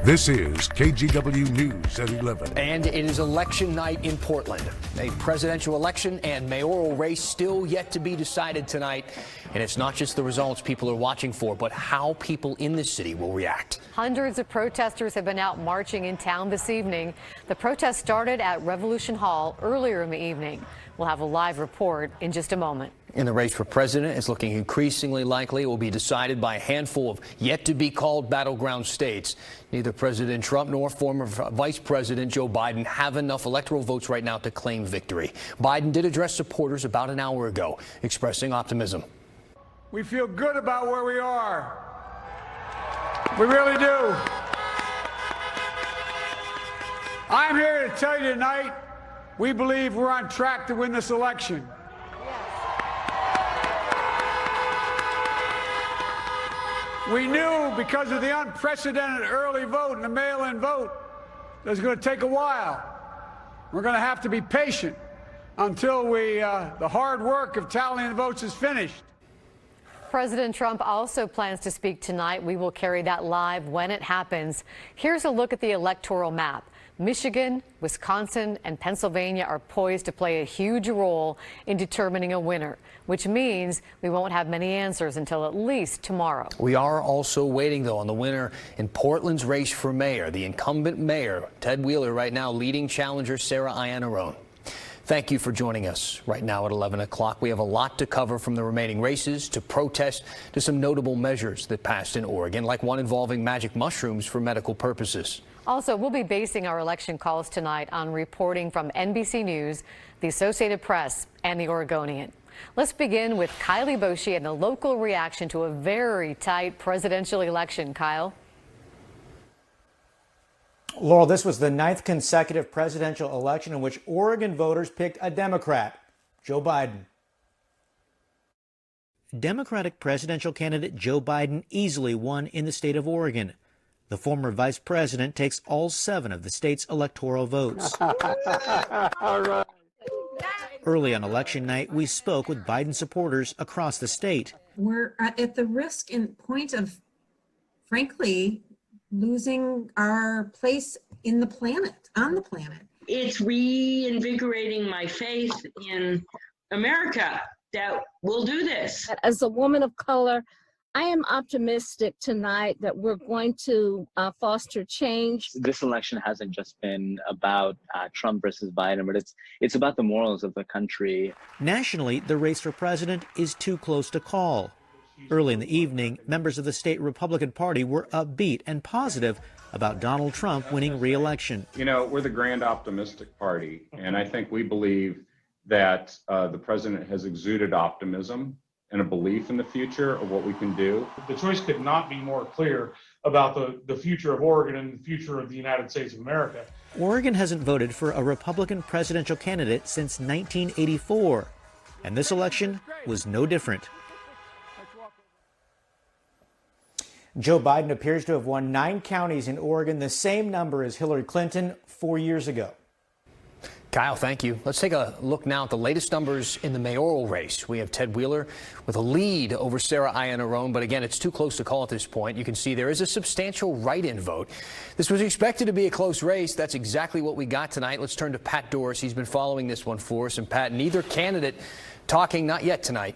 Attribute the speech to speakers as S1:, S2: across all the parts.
S1: This is KGW News at 11.
S2: And it is election night in Portland. A presidential election and mayoral race still yet to be decided tonight. And it's not just the results people are watching for, but how people in this city will react.
S3: Hundreds of protesters have been out marching in town this evening. The protest started at Revolution Hall earlier in the evening. We'll have a live report in just a moment.
S2: And the race for president is looking increasingly likely it will be decided by a handful of yet-to-be-called battleground states. Neither President Trump nor former Vice President Joe Biden have enough electoral votes right now to claim victory. Biden did address supporters about an hour ago, expressing optimism.
S4: We feel good about where we are. We really do. I'm here to tell you tonight, we believe we're on track to win this election. We knew because of the unprecedented early vote and the mail-in vote that it was going to take a while. We're going to have to be patient until the hard work of tallying the votes is finished.
S3: President Trump also plans to speak tonight. We will carry that live when it happens. Here's a look at the electoral map. Michigan, Wisconsin, and Pennsylvania are poised to play a huge role in determining a winner, which means we won't have many answers until at least tomorrow.
S2: We are also waiting, though, on the winner in Portland's race for mayor. The incumbent mayor, Ted Wheeler, right now leading challenger Sarah Iannarone. Thank you for joining us right now at 11 o'clock. We have a lot to cover, from the remaining races to protests to some notable measures that passed in Oregon, like one involving magic mushrooms for medical purposes.
S3: Also, we'll be basing our election calls tonight on reporting from NBC News, the Associated Press, and the Oregonian. Let's begin with Kylie Boshi and the local reaction to a very tight presidential election. Kyle.
S5: Laurel, this was the 9th consecutive presidential election in which Oregon voters picked a Democrat, Joe Biden.
S6: Democratic presidential candidate Joe Biden easily won in the state of Oregon. The former vice president takes all 7 of the state's electoral votes.
S4: All right.
S6: Early on election night, we spoke with Biden supporters across the state.
S7: We're at the risk and point of, frankly, losing our place in the planet, on the planet.
S8: It's reinvigorating my faith in America that we'll do this.
S9: As a woman of color, I am optimistic tonight that we're going to foster change.
S10: This election hasn't just been about Trump versus Biden, but it's about the morals of the country.
S6: Nationally, the race for president is too close to call. Early in the evening, members of the state Republican Party were upbeat and positive about Donald Trump winning re-election.
S11: You know, we're the grand optimistic party, and I think we believe that the president has exuded optimism and a belief in the future of what we can do.
S12: The choice could not be more clear about the future of Oregon and the future of the United States of America.
S6: Oregon hasn't voted for a Republican presidential candidate since 1984, and this election was no different.
S5: Joe Biden appears to have won 9 counties in Oregon, the same number as Hillary Clinton 4 years ago.
S2: Kyle, thank you. Let's take a look now at the latest numbers in the mayoral race. We have Ted Wheeler with a lead over Sarah Iannarone, but again, it's too close to call at this point. You can see there is a substantial write-in vote. This was expected to be a close race. That's exactly what we got tonight. Let's turn to Pat Doris. He's been following this one for us. And Pat, neither candidate talking not yet tonight.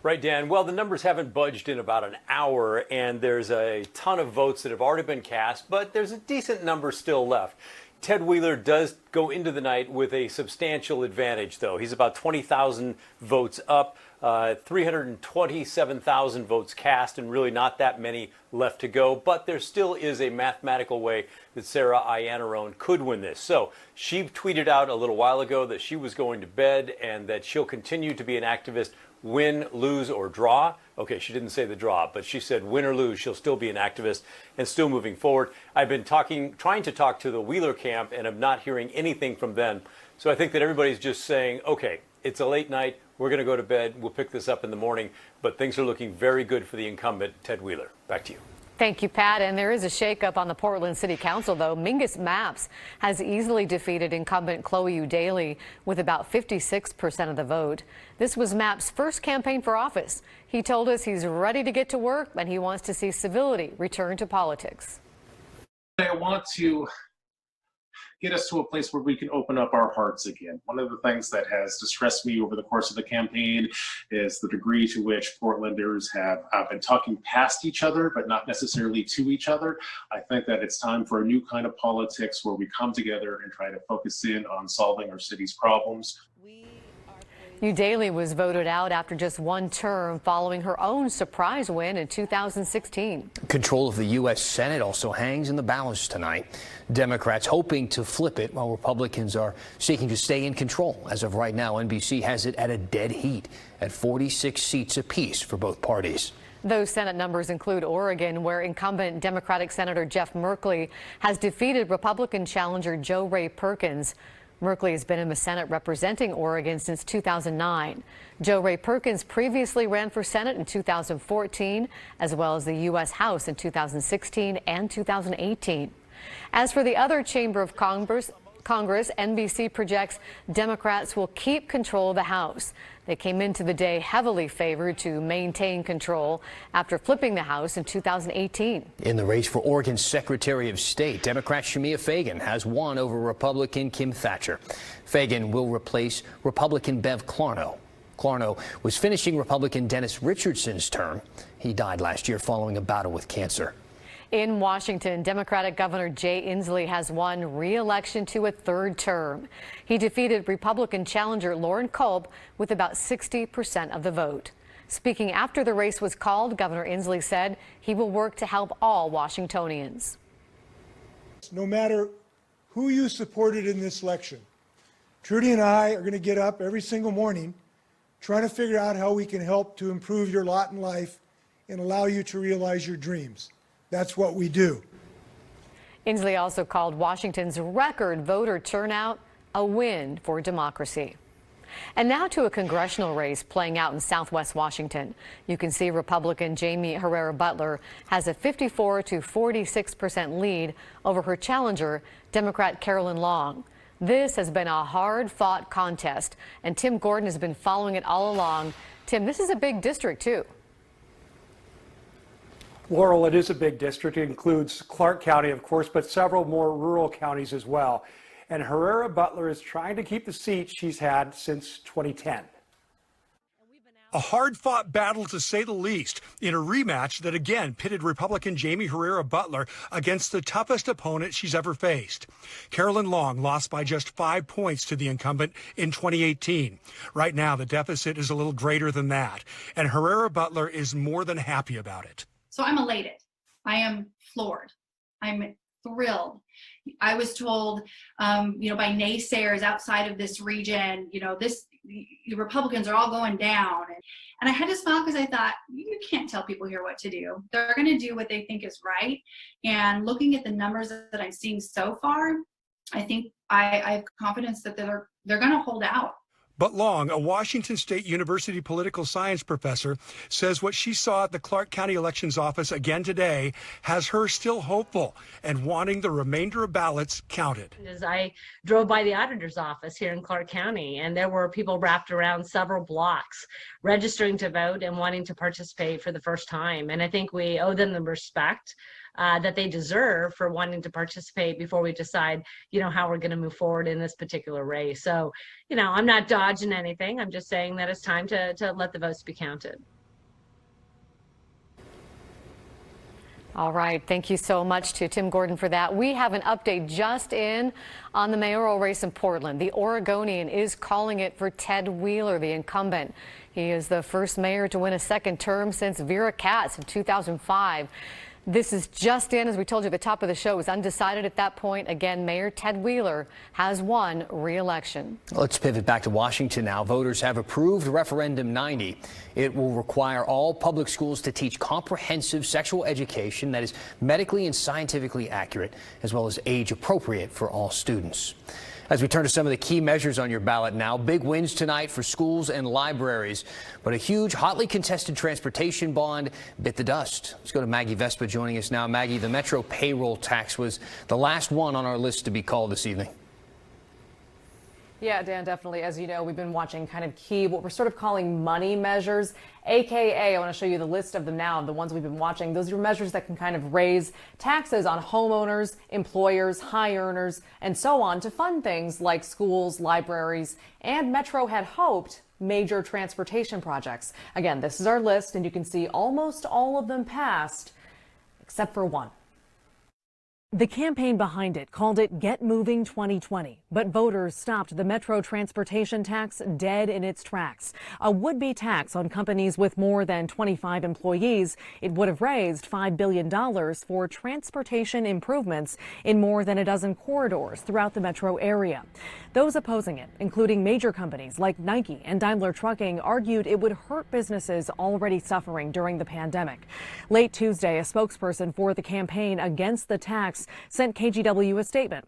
S13: Right, Dan. Well, the numbers haven't budged in about an hour, and there's a ton of votes that have already been cast, but there's a decent number still left. Ted Wheeler does go into the night with a substantial advantage, though. He's about 20,000 votes up, 327,000 votes cast, and really not that many left to go. But there still is a mathematical way that Sarah Iannarone could win this. So she tweeted out a little while ago that she was going to bed and that she'll continue to be an activist, win, lose, or draw. Okay, she didn't say the draw, but she said win or lose, she'll still be an activist and still moving forward. I've been trying to talk to the Wheeler camp, and I'm not hearing anything from them. So I think that everybody's just saying, okay, it's a late night, we're going to go to bed, we'll pick this up in the morning, but things are looking very good for the incumbent, Ted Wheeler. Back to you.
S3: Thank you, Pat. And there is a shakeup on the Portland City Council, though. Mingus Mapps has easily defeated incumbent Chloe Eudaly with about 56% of the vote. This was Mapps' first campaign for office. He told us he's ready to get to work and he wants to see civility return to politics.
S14: I want to get us to a place where we can open up our hearts again. One of the things that has distressed me over the course of the campaign is the degree to which Portlanders have been talking past each other, but not necessarily to each other. I think that it's time for a new kind of politics where we come together and try to focus in on solving our city's problems.
S3: Eudaly was voted out after just one term following her own surprise win in 2016.
S2: Control of the U.S. Senate also hangs in the balance tonight. Democrats hoping to flip it while Republicans are seeking to stay in control. As of right now, NBC has it at a dead heat at 46 seats apiece for both parties.
S3: Those Senate numbers include Oregon, where incumbent Democratic Senator Jeff Merkley has defeated Republican challenger Jo Ray Perkins. Merkley has been in the Senate representing Oregon since 2009. Jo Ray Perkins previously ran for Senate in 2014, as well as the U.S. House in 2016 and 2018. As for the other chamber of Congress, NBC projects Democrats will keep control of the House. They came into the day heavily favored to maintain control after flipping the House in 2018.
S2: In the race for Oregon's Secretary of State, Democrat Shemia Fagan has won over Republican Kim Thatcher. Fagan will replace Republican Bev Clarno. Clarno was finishing Republican Dennis Richardson's term. He died last year following a battle with cancer.
S3: In Washington, Democratic Governor Jay Inslee has won re-election to a third term. He defeated Republican challenger Lauren Culp with about 60% of the vote. Speaking after the race was called, Governor Inslee said he will work to help all Washingtonians.
S15: No matter who you supported in this election, Trudy and I are going to get up every single morning trying to figure out how we can help to improve your lot in life and allow you to realize your dreams. That's what we do.
S3: Inslee also called Washington's record voter turnout a win for democracy. And now to a congressional race playing out in Southwest Washington. You can see Republican Jamie Herrera Butler has a 54 to 46% lead over her challenger, Democrat Carolyn Long. This has been a hard-fought contest, and Tim Gordon has been following it all along. Tim, this is a big district, too.
S16: Laurel, it is a big district. It includes Clark County, of course, but several more rural counties as well. And Herrera Butler is trying to keep the seat she's had since 2010.
S17: A hard-fought battle, to say the least, in a rematch that again pitted Republican Jamie Herrera Butler against the toughest opponent she's ever faced. Carolyn Long lost by just 5 points to the incumbent in 2018. Right now, the deficit is a little greater than that, and Herrera Butler is more than happy about it.
S18: So I'm elated. I am floored. I'm thrilled. I was told, by naysayers outside of this region, the Republicans are all going down. And I had to smile because I thought, you can't tell people here what to do. They're going to do what they think is right. And looking at the numbers that I'm seeing so far, I think I have confidence that they're going to hold out.
S17: But Long, a Washington State University political science professor, says what she saw at the Clark County Elections Office again today has her still hopeful and wanting the remainder of ballots counted.
S19: As I drove by the auditor's office here in Clark County, and there were people wrapped around several blocks registering to vote and wanting to participate for the first time. And I think we owe them the respect that they deserve for wanting to participate before we decide, how we're going to move forward in this particular race. So, I'm not dodging anything. I'm just saying that it's time to let the votes be counted.
S3: All right. Thank you so much to Tim Gordon for that. We have an update just in on the mayoral race in Portland. The Oregonian is calling it for Ted Wheeler, the incumbent. He is the first mayor to win a second term since Vera Katz in 2005. This is just in, as we told you at the top of the show, it was undecided at that point. Again, Mayor Ted Wheeler has won re-election.
S2: Let's pivot back to Washington now. Voters have approved Referendum 90. It will require all public schools to teach comprehensive sexual education that is medically and scientifically accurate, as well as age appropriate for all students. As we turn to some of the key measures on your ballot now, big wins tonight for schools and libraries, but a huge, hotly contested transportation bond bit the dust. Let's go to Maggie Vespa joining us now. Maggie, the Metro payroll tax was the last one on our list to be called this evening.
S20: Yeah, Dan, definitely. As you know, we've been watching kind of key, what we're sort of calling money measures, AKA, I want to show you the list of them now, the ones we've been watching. Those are measures that can kind of raise taxes on homeowners, employers, high earners, and so on to fund things like schools, libraries, and Metro had hoped major transportation projects. Again, this is our list, and you can see almost all of them passed, except for one. The campaign behind it called it Get Moving 2020, but voters stopped the Metro transportation tax dead in its tracks. A would-be tax on companies with more than 25 employees. It would have raised $5 billion for transportation improvements in more than a dozen corridors throughout the Metro area. Those opposing it, including major companies like Nike and Daimler Trucking, argued it would hurt businesses already suffering during the pandemic. Late Tuesday, a spokesperson for the campaign against the tax sent KGW a statement.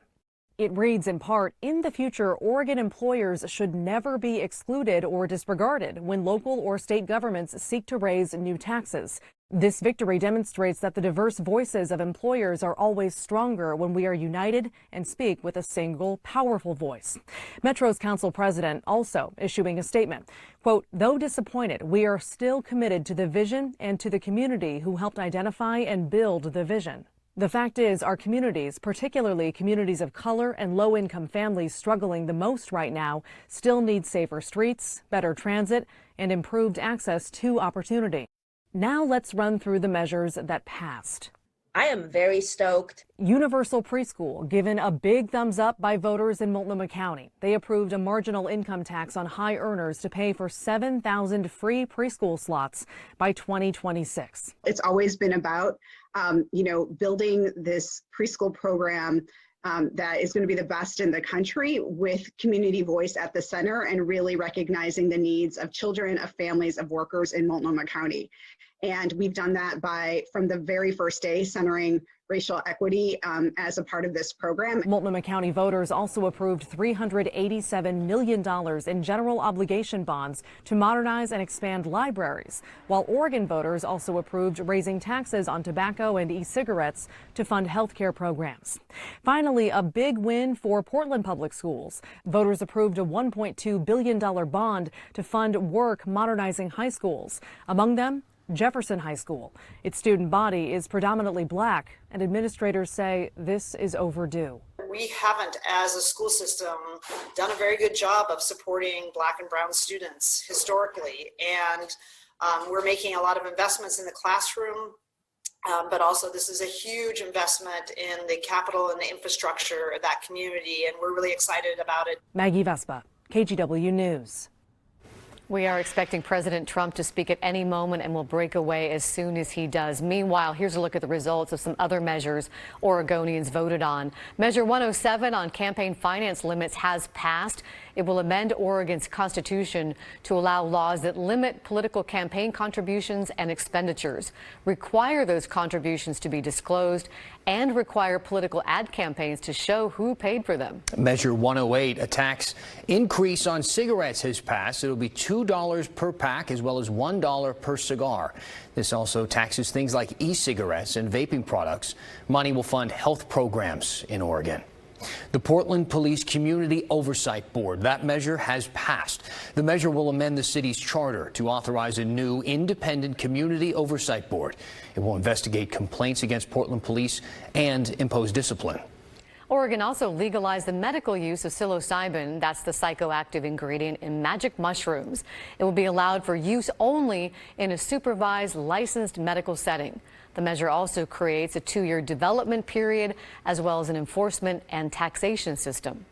S20: It reads in part, in the future, Oregon employers should never be excluded or disregarded when local or state governments seek to raise new taxes. This victory demonstrates that the diverse voices of employers are always stronger when we are united and speak with a single, powerful voice. Metro's council president also issuing a statement, quote, though disappointed, we are still committed to the vision and to the community who helped identify and build the vision. The fact is, our communities, particularly communities of color and low-income families struggling the most right now, still need safer streets, better transit, and improved access to opportunity. Now let's run through the measures that passed.
S21: I am very stoked.
S20: Universal preschool given a big thumbs up by voters in Multnomah County. They approved a marginal income tax on high earners to pay for 7,000 free preschool slots by 2026.
S22: It's always been about, building this preschool program that is going to be the best in the country with community voice at the center and really recognizing the needs of children, of families, of workers in Multnomah County. And we've done that from the very first day, centering racial equity as a part of this program.
S20: Multnomah County voters also approved $387 million in general obligation bonds to modernize and expand libraries, while Oregon voters also approved raising taxes on tobacco and e-cigarettes to fund health care programs. Finally, a big win for Portland Public Schools. Voters approved a $1.2 billion bond to fund work modernizing high schools. Among them, Jefferson High School. Its student body is predominantly black, and administrators say this is overdue.
S23: We haven't, as a school system, done a very good job of supporting black and brown students historically, and we're making a lot of investments in the classroom, but also this is a huge investment in the capital and the infrastructure of that community, and we're really excited about it.
S20: Maggie Vespa, KGW News.
S3: We are expecting President Trump to speak at any moment, and will break away as soon as he does. Meanwhile, here's a look at the results of some other measures Oregonians voted on. Measure 107 on campaign finance limits has passed. It will amend Oregon's constitution to allow laws that limit political campaign contributions and expenditures, require those contributions to be disclosed, and require political ad campaigns to show who paid for them.
S2: Measure 108, a tax increase on cigarettes has passed. It'll be $2 per pack as well as $1 per cigar. This also taxes things like e-cigarettes and vaping products. Money will fund health programs in Oregon. The Portland Police Community Oversight Board. That measure has passed. The measure will amend the city's charter to authorize a new independent community oversight board. It will investigate complaints against Portland police and impose discipline.
S3: Oregon also legalized the medical use of psilocybin. That's the psychoactive ingredient in magic mushrooms. It will be allowed for use only in a supervised, licensed medical setting. The measure also creates a 2-year development period, as well as an enforcement and taxation system.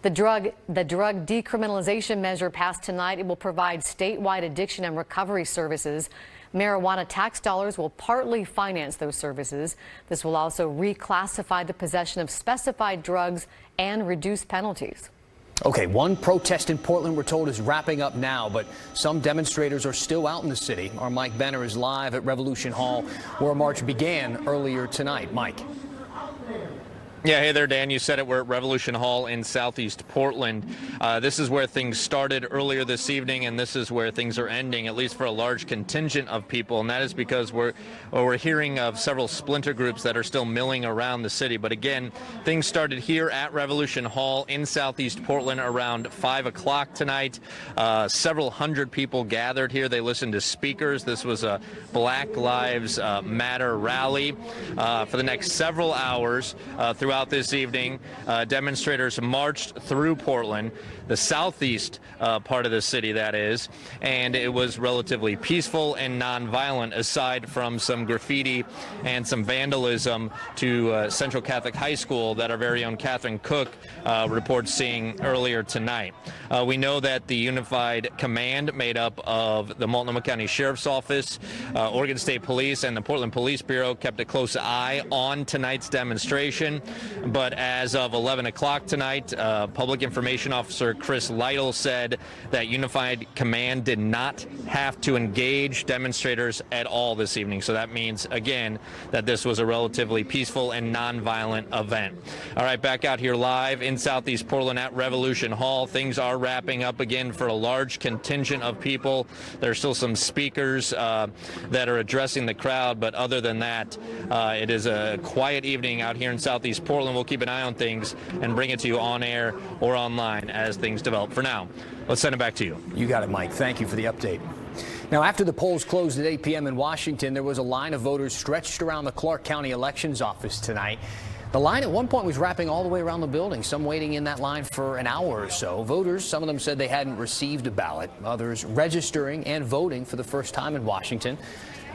S3: The drug decriminalization measure passed tonight. It will provide statewide addiction and recovery services. Marijuana tax dollars will partly finance those services. This will also reclassify the possession of specified drugs and reduce penalties.
S2: Okay, one protest in Portland, we're told, is wrapping up now, but some demonstrators are still out in the city. Our Mike Benner is live at Revolution Hall, where a march began earlier tonight. Mike.
S1: Yeah, hey there, Dan. You said it. We're at Revolution Hall in Southeast Portland. This is where things started earlier this evening, and this is where things are ending, at least for a large contingent of people. And that is because we're hearing of several splinter groups that are still milling around the city. But again, things started here at Revolution Hall in Southeast Portland around 5 o'clock tonight. Several hundred people gathered here. They listened to speakers. This was a Black Lives Matter rally for the next several hours throughout this evening. Demonstrators marched through Portland, the southeast part of the city, that is, and it was relatively peaceful and nonviolent, aside from some graffiti and some vandalism to Central Catholic High School that our very own Catherine Cook reports seeing earlier tonight. We know that the Unified Command, made up of the Multnomah County Sheriff's Office, Oregon State Police, and the Portland Police Bureau, kept a close eye on tonight's demonstration. But as of 11 o'clock tonight, Public Information Officer Chris Lytle said that Unified Command did not have to engage demonstrators at all this evening. So that means, again, that this was a relatively peaceful and nonviolent event. All right, back out here live in Southeast Portland at Revolution Hall. Things are wrapping up again for a large contingent of people. There are still some speakers that are addressing the crowd, but other than that, it is a quiet evening out here in Southeast Portland. We'll keep an eye on things and bring it to you on air or online as things develop. For now, let's send it back to you.
S2: You got it, Mike. Thank you for the update. Now, after the polls closed at 8 p.m. in Washington, there was a line of voters stretched around the Clark County Elections Office tonight. The line at one point was wrapping all the way around the building, some waiting in that line for an hour or so. Voters, some of them said they hadn't received a ballot, others registering and voting for the first time in Washington.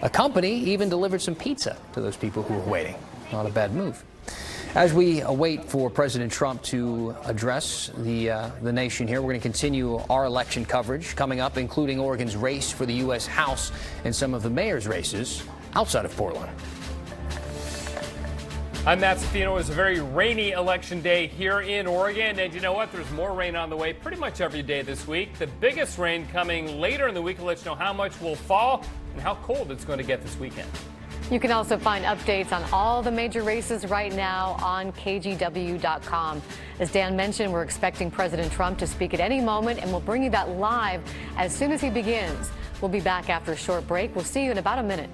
S2: A company even delivered some pizza to those people who were waiting. Not a bad move. As we await for President Trump to address the nation here, we're going to continue our election coverage coming up, including Oregon's race for the U.S. House and some of the mayor's races outside of Portland.
S4: I'm Matt Safino. It was a very rainy election day here in Oregon. And you know what? There's more rain on the way pretty much every day this week. The biggest rain coming later in the week will let you know how much will fall and how cold it's going to get this weekend.
S3: You can also find updates on all the major races right now on KGW.com. As Dan mentioned, we're expecting President Trump to speak at any moment, and we'll bring you that live as soon as he begins. We'll be back after a short break. We'll see you in about a minute.